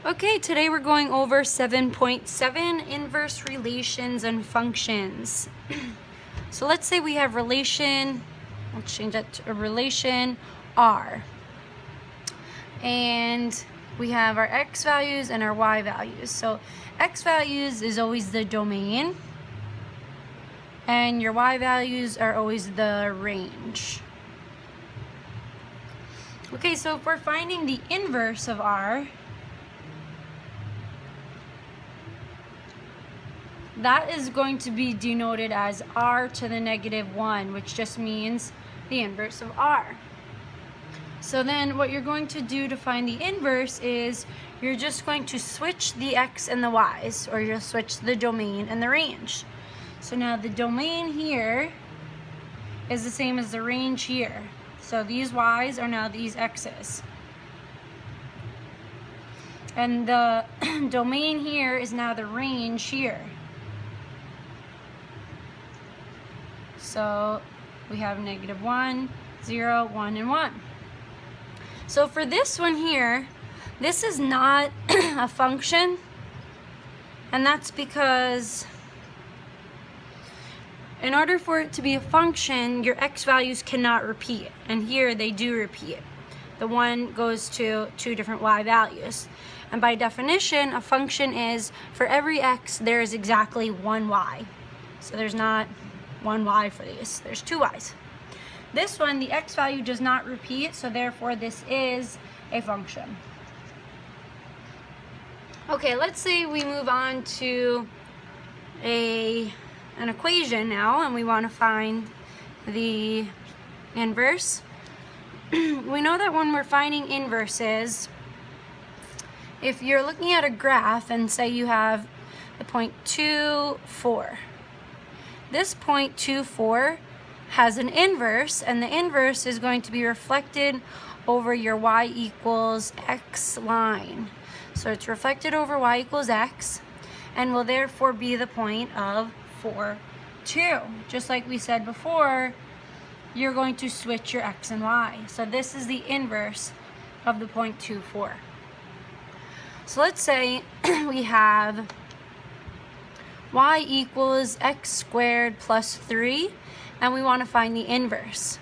Okay, today we're going over 7.7 inverse relations and functions. So let's say we have relation, let's change that to a relation R. And we have our x values and our y values. So x values is always the domain, and your y values are always the range. Okay, so if we're finding the inverse of R, that is going to be denoted as r to the -1, which just means the inverse of r. So then what you're going to do to find the inverse is you're just going to switch the x and the y's, or you'll switch the domain and the range. So now the domain here is the same as the range here. So these y's are now these x's. And the domain here is now the range here. So we have -1, 0, 1, and 1. So for this one here, this is not a function, and that's because in order for it to be a function, your x values cannot repeat, and here they do repeat. The one goes to two different y values. And by definition, a function is for every x, there is exactly one y. So there's not one y for these, there's two y's. This one, the x value does not repeat, so therefore this is a function. Okay, let's say we move on to an equation now, and we want to find the inverse. We know that when we're finding inverses, if you're looking at a graph and say you have the point 2, 4, this point 2, 4 has an inverse, and the inverse is going to be reflected over your y equals x line. So it's reflected over y equals x, and will therefore be the point of 4, 2. Just like we said before, you're going to switch your x and y. So this is the inverse of the point 2, 4. So let's say we have y equals x squared plus 3, and we want to find the inverse.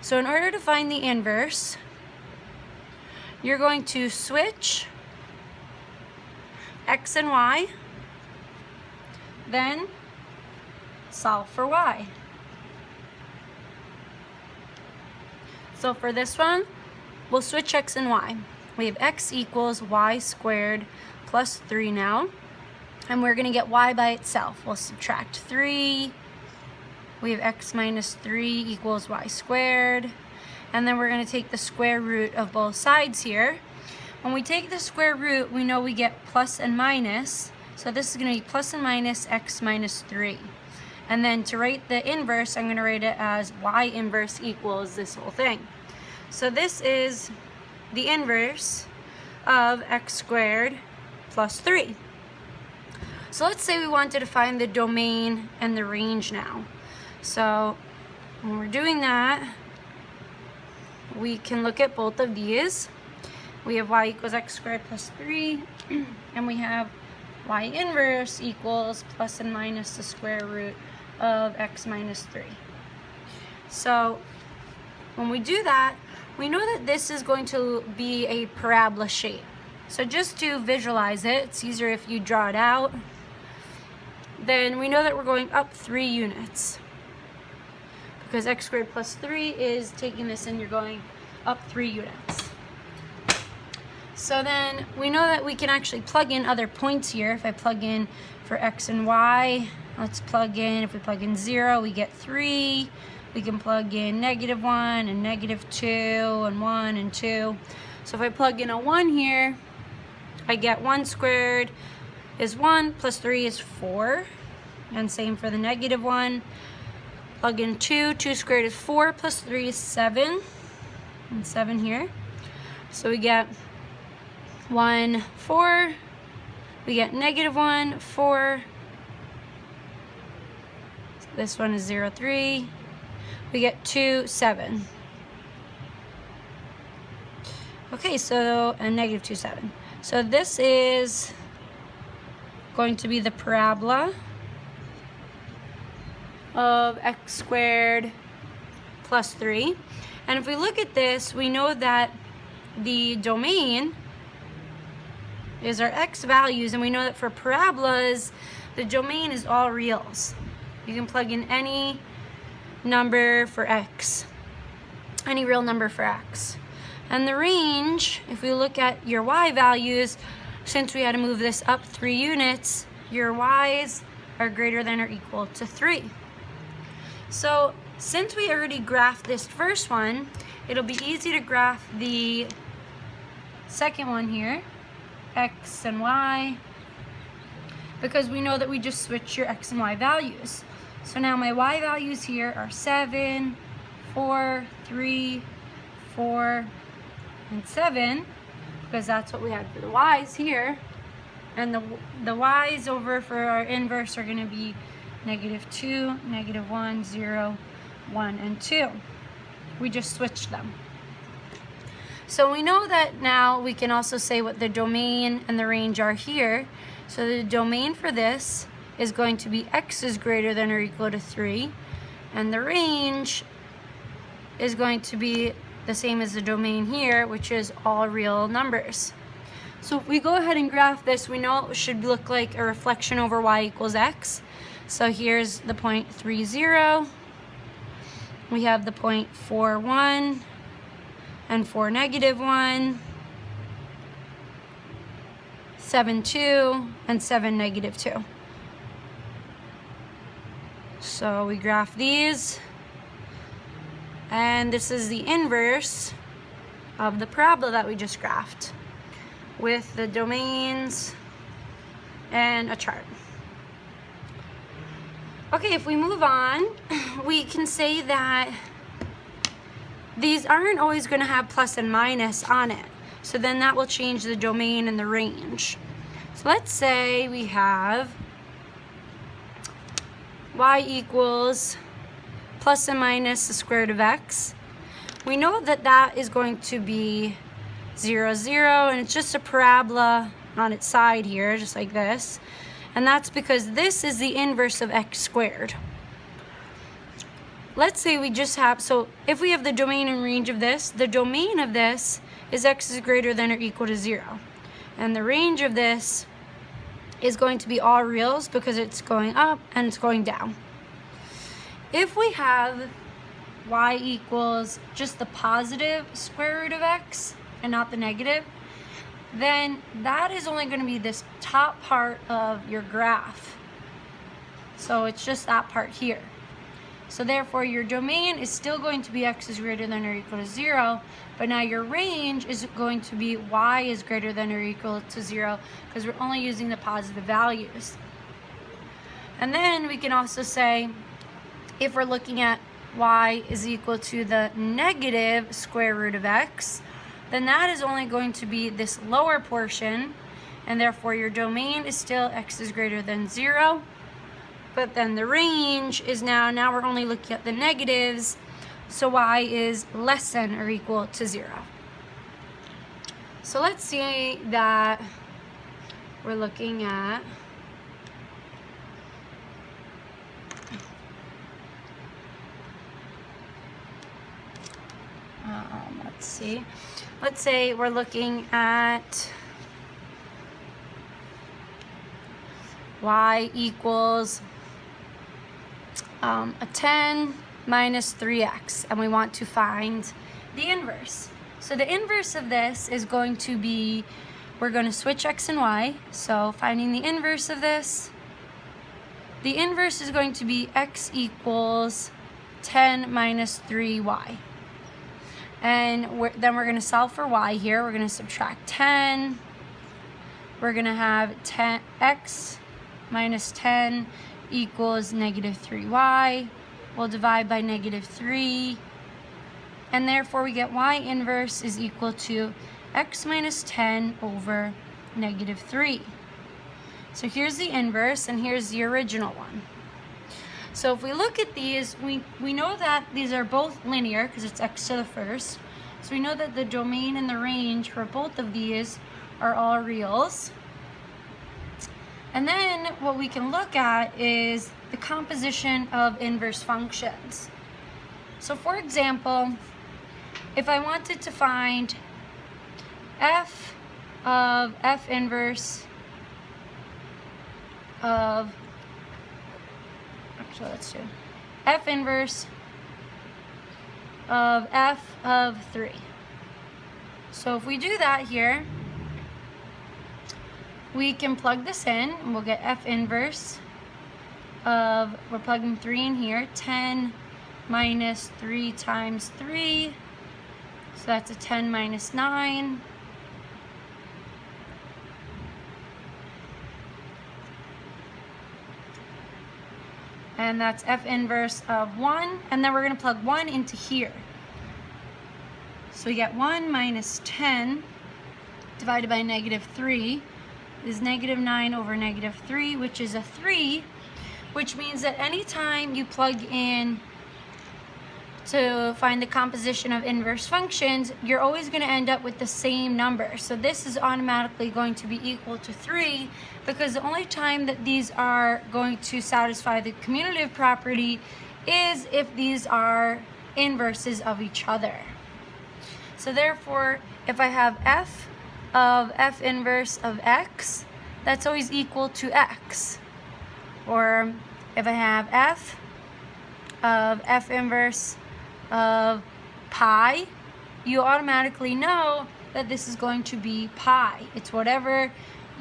So in order to find the inverse, you're going to switch x and y, then solve for y. So for this one, we'll switch x and y. We have x equals y squared plus 3 now, and we're going to get y by itself. We'll subtract 3. We have x minus 3 equals y squared. And then we're going to take the square root of both sides here. When we take the square root, we know we get plus and minus. So this is going to be plus and minus x minus 3. And then to write the inverse, I'm going to write it as y inverse equals this whole thing. So this is the inverse of x squared plus 3. So let's say we wanted to find the domain and the range now. So when we're doing that, we can look at both of these. We have y equals x squared plus 3, and we have y inverse equals plus and minus the square root of x minus 3. So when we do that, we know that this is going to be a parabola shape. So just to visualize it, it's easier if you draw it out. Then we know that we're going up 3 units. Because x squared plus 3 is taking this and you're going up 3 units. So then we know that we can actually plug in other points here. If I plug in for x and y, let's plug in, if we plug in 0, we get 3. We can plug in -1 and -2 and 1 and 2. So if I plug in a 1 here, I get 1 squared is 1 plus 3 is 4. And same for the -1. Plug in 2, 2 squared is 4 plus 3 is 7. And 7 here. So we get 1, 4. We get -1, 4. This one is 0, 3. We get 2, 7. Okay, so, and -2, 7. So this is going to be the parabola of x squared plus 3. And if we look at this, we know that the domain is our x values, and we know that for parabolas, the domain is all reals. You can plug in any number for x, any real number for x. And the range, if we look at your y values, since we had to move this up 3 units, your y's are greater than or equal to 3. So since we already graphed this first one, it'll be easy to graph the second one here, x and y, because we know that we just switch your x and y values. So now my y values here are 7, 4, 3, 4, and 7, because that's what we had for the y's here. And the y's over for our inverse are going to be -2, -1, 0, 1, and 2. We just switched them. So we know that now we can also say what the domain and the range are here. So the domain for this is going to be x is greater than or equal to 3, and the range is going to be the same as the domain here, which is all real numbers. So if we go ahead and graph this, we know it should look like a reflection over y equals x. So here's the point 3, 0. We have the point 4, 1, and 4, -1, 7, 2, and 7, -2. So we graph these, and this is the inverse of the parabola that we just graphed, with the domains and a chart. Okay, if we move on, we can say that these aren't always going to have plus and minus on it. So then that will change the domain and the range. So let's say we have y equals plus and minus the square root of x. We know that that is going to be 0, 0, and it's just a parabola on its side here, just like this. And that's because this is the inverse of x squared. Let's say we just have, so if we have the domain and range of this, the domain of this is x is greater than or equal to 0. And the range of this is going to be all reals because it's going up and it's going down. If we have y equals just the positive square root of x and not the negative, then that is only going to be this top part of your graph. So it's just that part here. So therefore your domain is still going to be x is greater than or equal to 0, but now your range is going to be y is greater than or equal to 0, because we're only using the positive values. And then we can also say, if we're looking at y is equal to the negative square root of x, then that is only going to be this lower portion, and therefore your domain is still x is greater than 0, but then the range is now we're only looking at the negatives, so y is less than or equal to 0. So let's see that we're looking at let's say we're looking at y equals a 10 minus 3x, and we want to find the inverse. So the inverse of this is going to be, we're going to switch x and y, so finding the inverse of this, the inverse is going to be x equals 10 minus 3y. And then we're going to solve for y here. We're going to subtract 10. We're going to have 10x minus 10 equals negative 3y. We'll divide by negative 3. And therefore we get y inverse is equal to x minus 10 over negative 3. So here's the inverse, and here's the original one. So if we look at these, we know that these are both linear because it's x to the first. So we know that the domain and the range for both of these are all reals. And then what we can look at is the composition of inverse functions. So for example, if I wanted to find f of f inverse of, actually let's do f inverse of f of 3. So if we do that here, we can plug this in and we'll get f inverse of, we're plugging 3 in here, 10 minus 3 times 3, so that's a 10 minus 9. And that's f inverse of 1, and then we're going to plug 1 into here. So we get 1 minus 10 divided by negative 3 is negative 9 over negative 3, which is a 3, which means that anytime you plug in to find the composition of inverse functions, you're always going to end up with the same number. So this is automatically going to be equal to 3, because the only time that these are going to satisfy the commutative property is if these are inverses of each other. So therefore, if I have f of f inverse of x, that's always equal to x. Or if I have f of f inverse of pi, you automatically know that this is going to be pi. It's whatever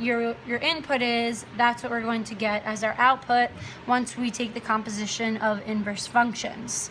your input is, that's what we're going to get as our output once we take the composition of inverse functions.